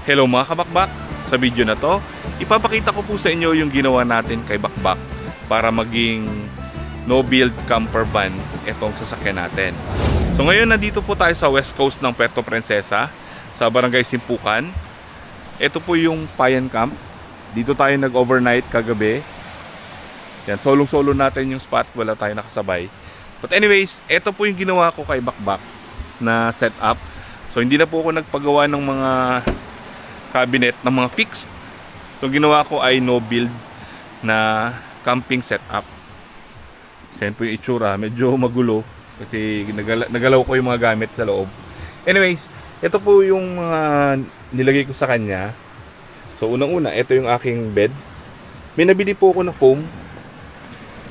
Hello mga kabakbak! Sa video na to, ipapakita ko po sa inyo yung ginawa natin kay Bakbak para maging no-build camper van itong sasakyan natin. So ngayon nandito po tayo sa west coast ng Puerto Princesa, sa Barangay Simpukan. Ito po yung Payan Camp. Dito tayo nag-overnight kagabi. Yan, solong-solo natin yung spot, wala tayo nakasabay. But anyways, ito po yung ginawa ko kay Bakbak na setup. So hindi na po ako nagpagawa ng mga cabinet ng mga fixed. So ginawa ko ay no build na camping setup. Yan po yung itsura, medyo magulo kasi nagalaw ko yung mga gamit sa loob. Anyways, ito po yung mga nilagay ko sa kanya. So unang-una, ito yung aking bed. May nabili po ako na foam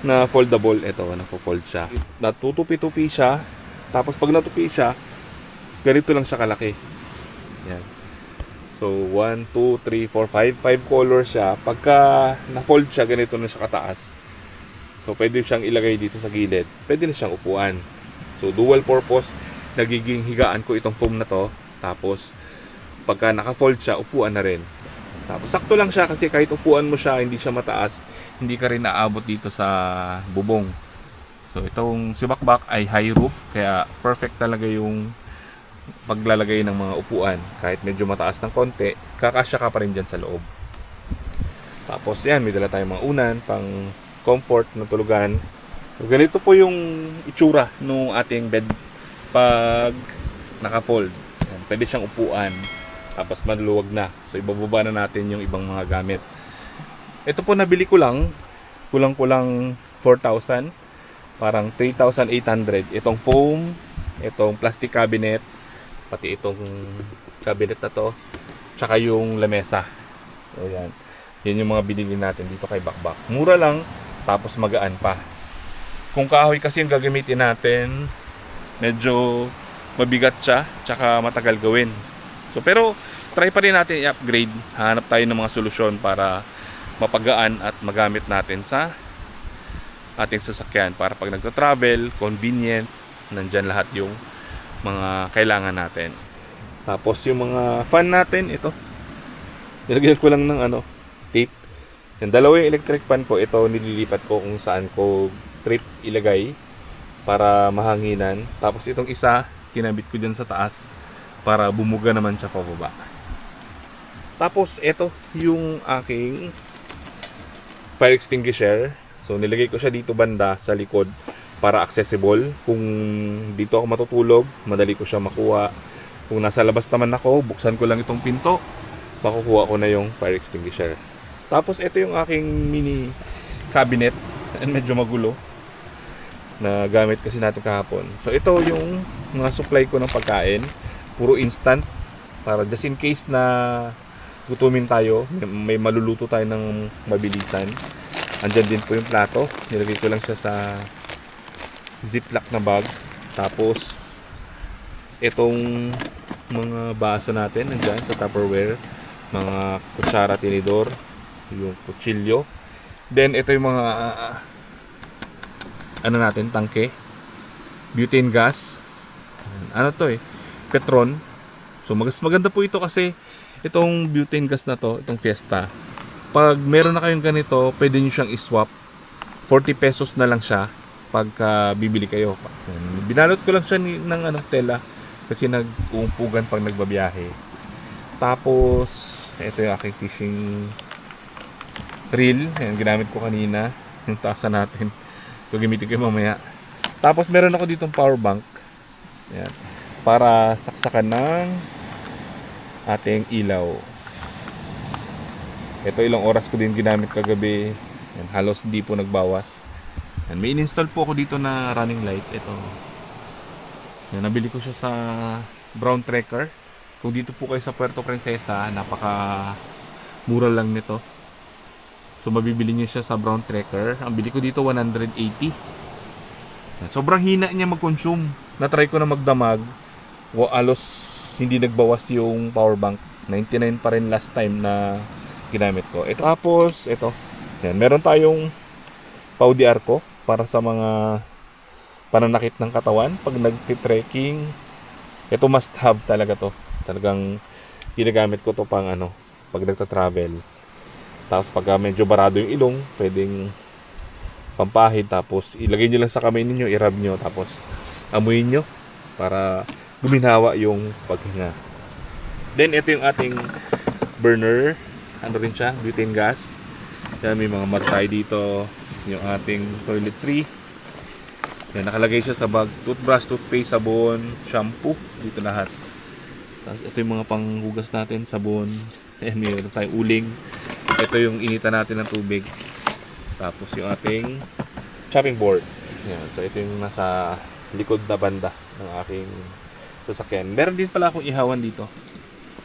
na foldable. Ito, nagpo-fold siya. Natutupi-tupi siya. Tapos pag natupi siya, ganito lang siya kalaki. Yan. So 1, 2, 3, 4, 5 colors siya. Pagka na-fold siya, ganito na siya kataas. So pwede siyang ilagay dito sa gilid. Pwede na siyang upuan. So dual purpose, nagiging higaan ko itong foam na to. Tapos pagka naka-fold siya, upuan na rin. Tapos sakto lang siya kasi kahit upuan mo siya, hindi siya mataas, hindi ka rin naabot dito sa bubong. So itong si Bakbak ay high roof, kaya perfect talaga yung paglalagay ng mga upuan. Kahit medyo mataas ng konti, kakasya ka pa rin dyan sa loob. Tapos yan, may dala tayong mga unan pang comfort na tulugan. So ganito po yung itsura ng ating bed pag naka-fold. Yan, pwede siyang upuan. Tapos maluwag na. So ibababa na natin yung ibang mga gamit. Ito po nabili ko lang, kulang-kulang 4,000, parang 3,800. Itong foam, itong plastic cabinet, pati itong cabinet na to, tsaka yung lamesa. So yan. Yan yung mga binili natin dito kay Bakbak. Mura lang, tapos magaan pa. Kung kahoy kasi yung gagamitin natin, medyo mabigat siya, tsaka matagal gawin. So pero try pa rin natin i-upgrade. Hanap tayo ng mga solusyon para mapagaan at magamit natin sa ating sasakyan. Para pag nagta-travel, convenient, nandyan lahat yung mga kailangan natin. Tapos yung mga fan natin, ito. Nilagyan ko lang ng tape. Yung dalawa yung electric fan ko, ito nililipat ko kung saan ko trip ilagay para mahanginan. Tapos itong isa, kinabit ko dyan sa taas para bumuga naman siya pababa. Tapos ito yung aking fire extinguisher. So nilagay ko siya dito banda sa likod para accessible. Kung dito ako matutulog, madali ko siya makuha. Kung nasa labas naman ako, buksan ko lang itong pinto, makukuha ko na yung fire extinguisher. Tapos ito yung aking mini cabinet. Medyo magulo na gamit kasi natin kahapon. So ito yung mga supply ko ng pagkain. Puro instant para just in case na gutumin tayo, may maluluto tayo ng mabilisan. Andyan din po yung plato. Nilagay ko lang siya sa ziplock na bag. Tapos itong mga baso natin nandyan sa Tupperware, mga kutsara, tinidor, yung kutsilyo. Then ito yung mga natin, tangke, butane gas, Petron. So maganda po ito kasi itong butane gas na to, itong Fiesta, pag meron na kayong ganito, pwede nyo siyang iswap. 40 pesos na lang siya pagka bibili kayo. Binalot ko lang siya ng tela kasi nag-uumpugan pag nagbabiyahe. Tapos ito yung aking fishing reel. Ayan, ginamit ko kanina. Yung tasa natin. Gagamitin ko mamaya. Tapos meron ako ditong power bank. Ayan, para saksakan ng ating ilaw. Ito ilang oras ko din ginamit kagabi. Yan, halos hindi po nagbawas. Yan, may in-install po ako dito na running light. Ito. Yan, nabili ko siya sa Brown Trekker. Kung dito po kayo sa Puerto Princesa, napaka mura lang nito. So mabibili niyo siya sa Brown Trekker. Ang bili ko dito 180. Yan, sobrang hina niya mag-consume. Na-try ko na magdamag. Alos hindi nagbawas yung power bank. 99 pa rin last time na ginamit ko. Ito, tapos ito. Yan, meron tayong Paudi Arco para sa mga pananakit ng katawan pag nagti-trekking. Ito must have talaga to. Talagang ginagamit ko to pang pag nagta-travel. Tapos pag medyo barado yung ilong, pwedeng pampahid, tapos ilagay nyo lang sa kamay ninyo, i-rub nyo, tapos amuyin nyo para guminawa yung paghinga. Then ito yung ating burner, rin siya, butane gas. Yan, may mga mat tayo dito, yung ating toiletry. Yan, nakalagay siya sa bag, toothbrush, toothpaste, sabon, shampoo, dito lahat. Tapos ito yung mga panghugas natin, sabon. Ayan, mayroon tayong uling. Ito yung initan natin ng tubig. Tapos yung ating chopping board. Yan, so ito yung nasa likod na banda ng aking sasakyan. Meron din pala akong ihawan dito.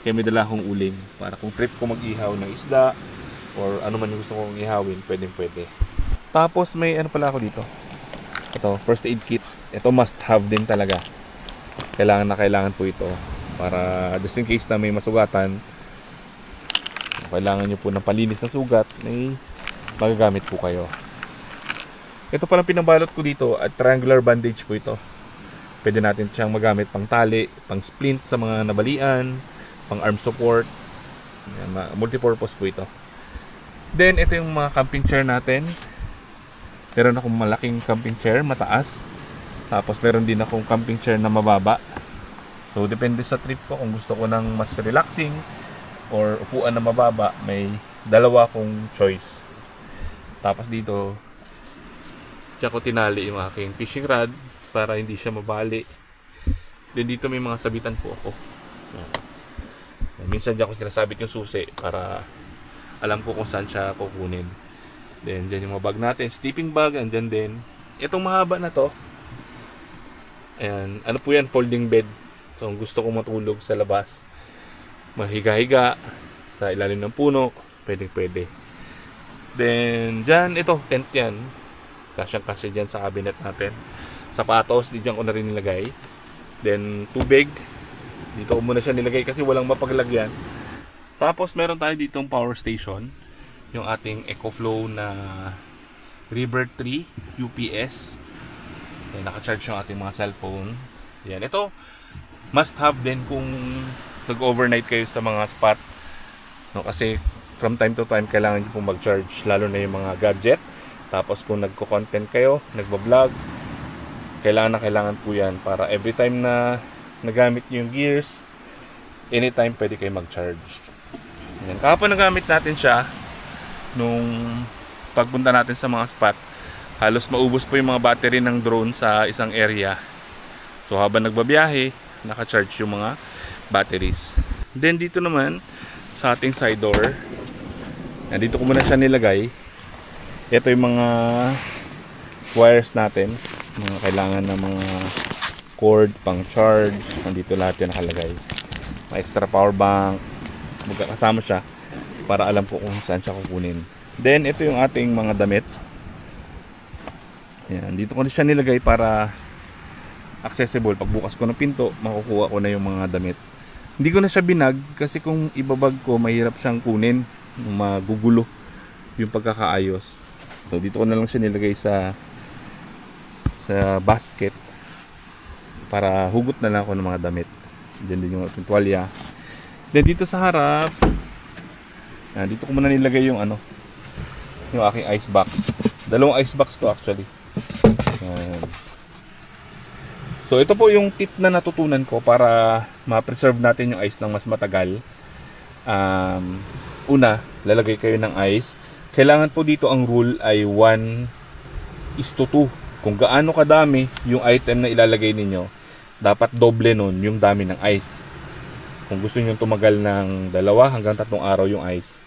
Kaya may dala akong uling para kung trip ko mag-ihaw ng isda or ano man yung gusto kong ihawin, pwede. Tapos may pala ako dito. Ito, first aid kit. Ito must have din talaga. Kailangan po ito para just in case na may masugatan, kailangan nyo po ng palinis ng sugat, may magagamit po kayo. Ito palang pinabalot ko dito at triangular bandage po ito. Pwede natin siyang magamit pang tali, pang splint sa mga nabalian, pang arm support. Yan, multipurpose po ito. Then ito yung mga camping chair natin. Meron akong malaking camping chair, mataas. Tapos meron din akong camping chair na mababa. So depende sa trip ko kung gusto ko ng mas relaxing or upuan na mababa, may dalawa akong choice. Tapos dito, diyan ko tinali yung aking fishing rod para hindi siya mabali. Then dito may mga sabitan po ako. Minsan diyan ko sinasabit yung susi para alam ko kung saan siya kukunin. Then dyan yung mga bag natin, sleeping bag, andyan din. Itong mahaba na to, ayan, po yan, folding bed. So kung gusto ko matulog sa labas, mahiga-higa sa ilalim ng puno, pwede. Then dyan, ito, tent yan. Kasyang-kasya dyan sa cabinet natin. Sapatos, dyan ko na rin nilagay. Then tubig, dito ko muna siya nilagay kasi walang mapaglagyan. Tapos meron tayo ditong power station, yung ating EcoFlow na River 3 UPS. Yan, naka-charge yung ating mga cellphone. Yan, ito must have din kung nag-overnight kayo sa mga spot, no? Kasi from time to time kailangan nyo pong mag-charge, lalo na yung mga gadget. Tapos kung nagko-content kayo, nagbablog, kailangan po yan para every time na nagamit nyo yung gears, anytime pwede kayo mag-charge. Yan. Kahapon nagamit natin siya nung pagpunta natin sa mga spot. Halos maubos po yung mga battery ng drone sa isang area. So habang nagbabiyahe, naka-charge yung mga batteries. Then dito naman sa ating side door, dito ko muna siya nilagay. Ito yung mga wires natin, mga kailangan ng mga cord pang charge. Nandito lahat yan nakalagay. May extra power bank, magkakasama siya para alam ko kung saan siya kukunin. Then ito yung ating mga damit. Yan, dito ko na siya nilagay para accessible. Pagbukas ko ng pinto, makukuha ko na yung mga damit. Hindi ko na siya binag kasi kung ibabag ko, mahirap siyang kunin, magugulo yung pagkakaayos. So dito ko na lang siya nilagay sa basket para hugot na lang ako ng mga damit. Diyan din yung ating tuwalya. Then dito sa harap, dito ko muna nilagay yung yung aking ice box. Dalawang ice box to actually. So ito po yung tip na natutunan ko para ma-preserve natin yung ice ng mas matagal. Una, lalagay kayo ng ice. Kailangan po dito ang rule ay 1:2. Kung gaano kadami yung item na ilalagay ninyo, dapat doble nun yung dami ng ice. Kung gusto niyo tumagal ng 2 hanggang 3 araw yung ice,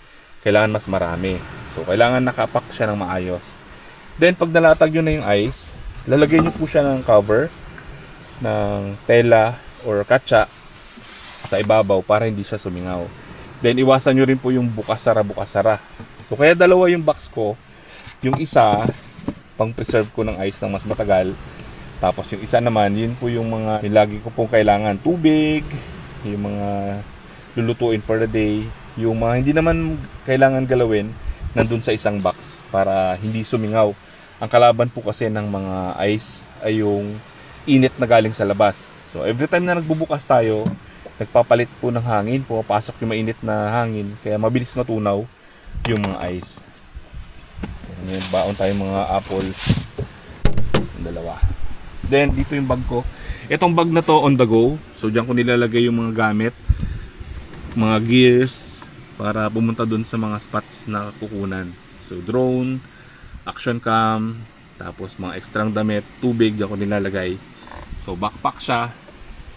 kailangan mas marami. So kailangan nakapak siya ng maayos. Then pag nalatag yun na yung ice, lalagay niyo po siya ng cover ng tela or katsa sa ibabaw para hindi siya sumingaw. Then iwasan nyo rin po yung bukas-sara. So kaya dalawa yung box ko. Yung isa pang preserve ko ng ice ng mas matagal. Tapos yung isa naman, yun po yung mga lagi ko pong kailangan. Tubig, yung mga lulutuin for the day, yung mga hindi naman kailangan galawin, nandun sa isang box para hindi sumingaw. Ang kalaban po kasi ng mga ice ay yung init na galing sa labas. So every time na nagbubukas tayo, nagpapalit po ng hangin, pumapasok yung mainit na hangin, kaya mabilis matunaw yung mga ice. May baon tayong mga apple, dalawa. Then dito yung bag ko. Itong bag na to on the go, so diyan ko nilalagay yung mga gamit, mga gears, para pumunta dun sa mga spots na kukunan. So drone, action cam, tapos mga extrang damit, tubig, diyan ko nilalagay. So backpack siya,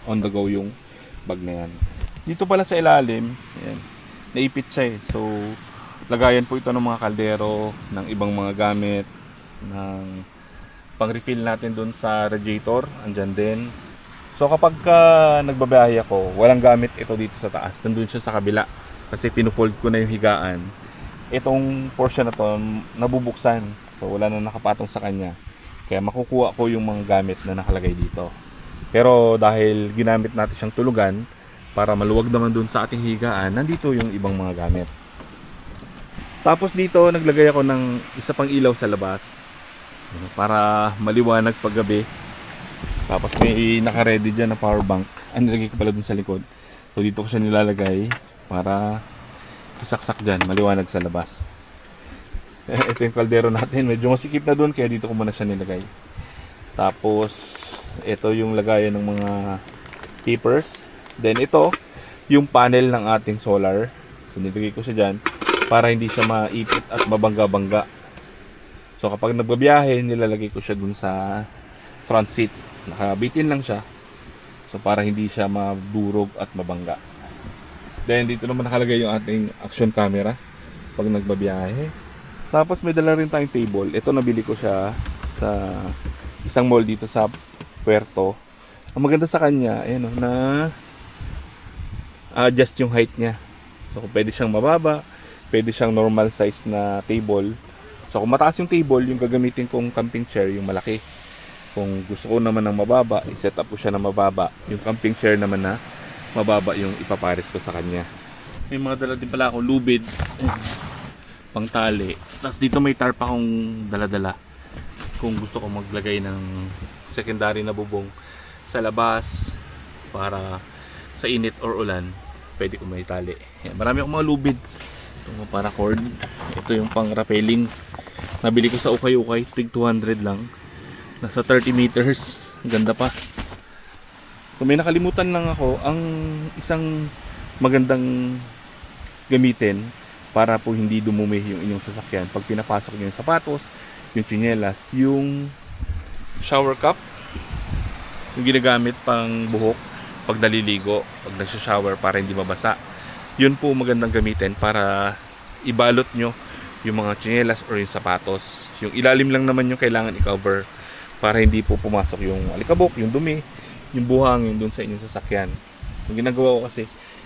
on the go yung bag na yan. Dito pala sa ilalim, ayan, naipit siya eh. So lagayan po ito ng mga kaldero, ng ibang mga gamit, ng pang refill natin dun sa radiator, andyan din. So kapag nagbabiyahe ako, walang gamit ito dito sa taas, nandun siya sa kabila kasi pinufold ko na yung higaan. Itong portion na to nabubuksan, so wala na nakapatong sa kanya, kaya makukuha ko yung mga gamit na nakalagay dito. Pero dahil ginamit natin siyang tulugan para maluwag naman dun sa ating higaan, nandito yung ibang mga gamit. Tapos dito naglagay ako ng isa pang ilaw sa labas para maliwanag pag gabi. Tapos may naka-ready dyan na power bank. Nilagay ko pala dun sa likod. So dito ko siya nilalagay para isaksak dyan, maliwanag sa labas. Ito yung kaldero natin, medyo masikip na dun, kaya dito ko muna siya nilagay. Tapos ito yung lagayan ng mga keepers. Then ito yung panel ng ating solar. So nilagay ko siya dyan para hindi siya maipit at mabangga-bangga. So kapag nagbabiyahe, nilalagay ko siya dun sa front seat. Nakabitin lang siya. So para hindi siya madurog at mabangga. Then dito naman nakalagay yung ating action camera pag nagbabiyahe. Tapos may dala rin tayong table. Ito nabili ko siya sa isang mall dito sa Puerto. Ang maganda sa kanya, ayan na adjust yung height niya. So pwede siyang mababa, pwede siyang normal size na table. So kung mataas yung table, yung gagamitin kong camping chair, yung malaki. Kung gusto ko naman ng mababa, i-set up ko siya na mababa. Yung camping chair naman na mababa yung ipapares ko sa kanya. May mga dala din pala akong lubid, pang tali. Tapos dito may tarp akong dala-dala kung gusto ko maglagay ng secondary na bubong sa labas para sa init or ulan, pwede ko may tali. Yan, marami akong mga lubid. Ito mga paracord. Ito yung pang rappelling. Nabili ko sa ukay-ukay, tig 200 lang. Nasa 30 meters. Ganda pa. Kung may nakalimutan lang ako, ang isang magandang gamitin para po hindi dumumi yung inyong sasakyan pag pinapasok nyo yung sapatos, yung tsinelas, yung shower cup, yung ginagamit pang buhok pag naliligo, pag nagsha-shower para hindi mabasa. Yun po magandang gamitin para ibalot nyo yung mga tsinelas or yung sapatos. Yung ilalim lang naman yung kailangan i-cover para hindi po pumasok yung alikabok, yung dumi, yung buhangin dun sa inyong sasakyan. Yung ginagawa ko kasi,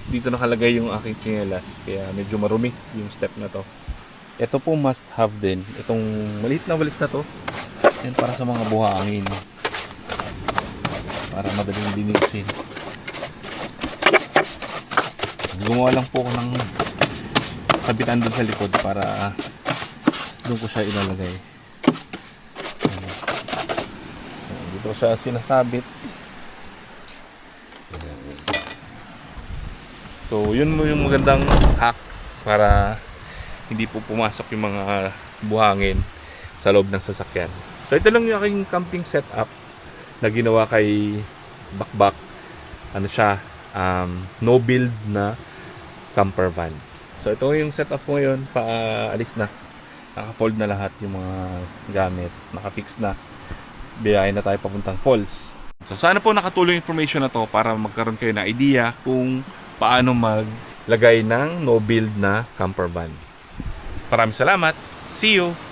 dito nakalagay yung aking tsinelas, kaya medyo marumi yung step na to. Ito po must have din. Itong maliit na walis na to, yan para sa mga buhangin, para madaling dinigsin. Gumawa lang po ko ng sabitan dun sa likod para doon ko siya ilalagay. Dito siya sinasabit. So yun mo yung magandang hack para hindi po pumasok yung mga buhangin sa loob ng sasakyan. So ito lang yung aking camping setup na ginawa kay Bakbak. Ano siya, no build na camper van. So ito yung setup ko ngayon, paalis na. Naka-fold na lahat yung mga gamit, naka-fix na. Biyahe na tayo papuntang falls. So sana po nakatulong yung information na to para magkaroon kayo ng idea kung paano maglagay ng no build na camper van. Maraming salamat. See you!